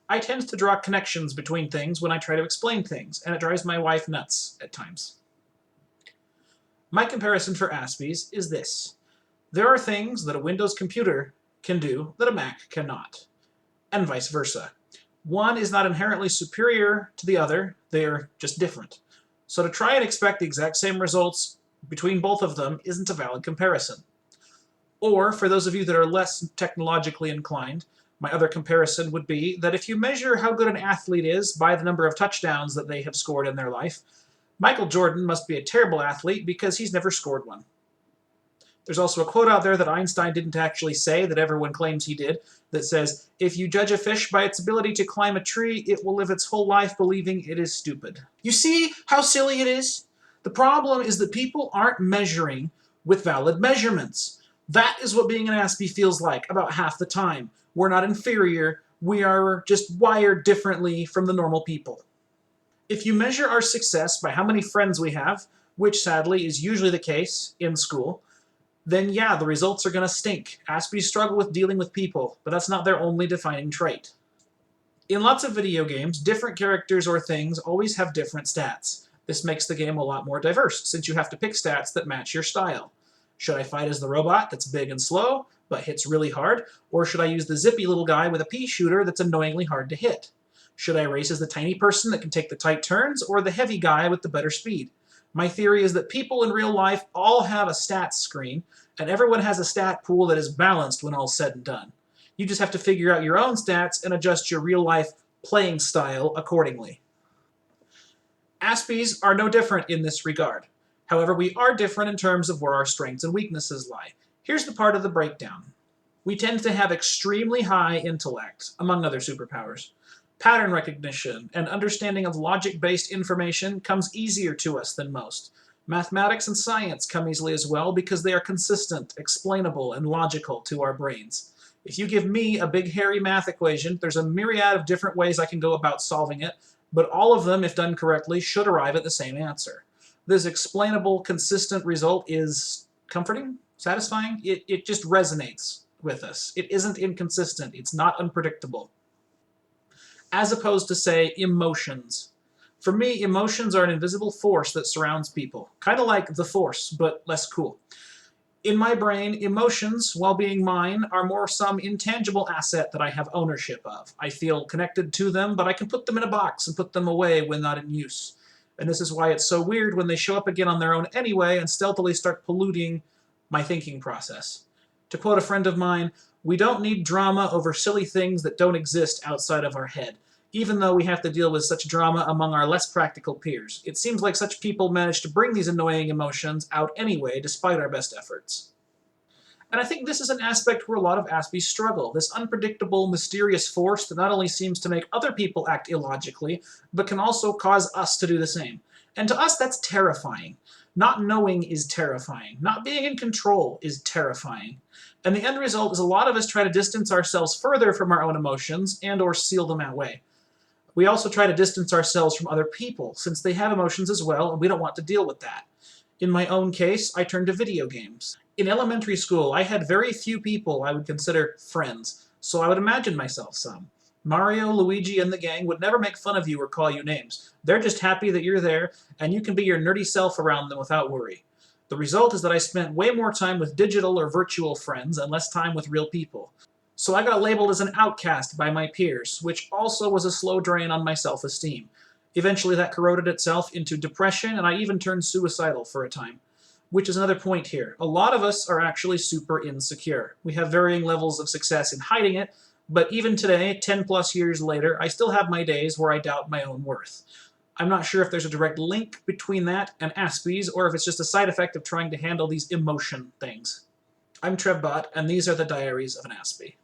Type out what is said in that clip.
I tend to draw connections between things when I try to explain things, and it drives my wife nuts at times. My comparison for Aspies is this. There are things that a Windows computer can do that a Mac cannot, and vice versa. One is not inherently superior to the other, they are just different. So to try and expect the exact same results between both of them isn't a valid comparison. Or, for those of you that are less technologically inclined, my other comparison would be that if you measure how good an athlete is by the number of touchdowns that they have scored in their life, Michael Jordan must be a terrible athlete because he's never scored one. There's also a quote out there that Einstein didn't actually say, that everyone claims he did, that says, "If you judge a fish by its ability to climb a tree, it will live its whole life believing it is stupid." You see how silly it is? The problem is that people aren't measuring with valid measurements. That is what being an Aspie feels like about half the time. We're not inferior, we are just wired differently from the normal people. If you measure our success by how many friends we have, which sadly is usually the case in school, then yeah, the results are going to stink. Aspies struggle with dealing with people, but that's not their only defining trait. In lots of video games, different characters or things always have different stats. This makes the game a lot more diverse, since you have to pick stats that match your style. Should I fight as the robot that's big and slow, but hits really hard, or should I use the zippy little guy with a pea shooter that's annoyingly hard to hit? Should I race as the tiny person that can take the tight turns, or the heavy guy with the better speed? My theory is that people in real life all have a stats screen, and everyone has a stat pool that is balanced when all's said and done. You just have to figure out your own stats and adjust your real-life playing style accordingly. Aspies are no different in this regard. However, we are different in terms of where our strengths and weaknesses lie. Here's the part of the breakdown. We tend to have extremely high intellect, among other superpowers. Pattern recognition and understanding of logic-based information comes easier to us than most. Mathematics and science come easily as well because they are consistent, explainable, and logical to our brains. If you give me a big hairy math equation, there's a myriad of different ways I can go about solving it, but all of them, if done correctly, should arrive at the same answer. This explainable, consistent result is comforting, satisfying. It just resonates with us. It isn't inconsistent. It's not unpredictable. As opposed to, say, emotions. For me, emotions are an invisible force that surrounds people. Kind of like the Force, but less cool. In my brain, emotions, while being mine, are more some intangible asset that I have ownership of. I feel connected to them, but I can put them in a box and put them away when not in use. And this is why it's so weird when they show up again on their own anyway and stealthily start polluting my thinking process. To quote a friend of mine, we don't need drama over silly things that don't exist outside of our head, even though we have to deal with such drama among our less practical peers. It seems like such people manage to bring these annoying emotions out anyway, despite our best efforts. And I think this is an aspect where a lot of Aspies struggle, this unpredictable, mysterious force that not only seems to make other people act illogically, but can also cause us to do the same. And to us, that's terrifying. Not knowing is terrifying. Not being in control is terrifying. And the end result is a lot of us try to distance ourselves further from our own emotions and or seal them away. We also try to distance ourselves from other people, since they have emotions as well, and we don't want to deal with that. In my own case, I turned to video games. In elementary school, I had very few people I would consider friends, so I would imagine myself some. Mario, Luigi, and the gang would never make fun of you or call you names. They're just happy that you're there, and you can be your nerdy self around them without worry. The result is that I spent way more time with digital or virtual friends and less time with real people. So I got labeled as an outcast by my peers, which also was a slow drain on my self-esteem. Eventually that corroded itself into depression, and I even turned suicidal for a time. Which is another point here. A lot of us are actually super insecure. We have varying levels of success in hiding it, but even today, 10 plus years later, I still have my days where I doubt my own worth. I'm not sure if there's a direct link between that and Aspies, or if it's just a side effect of trying to handle these emotion things. I'm Trev-Bot, and these are the Diaries of an Aspie.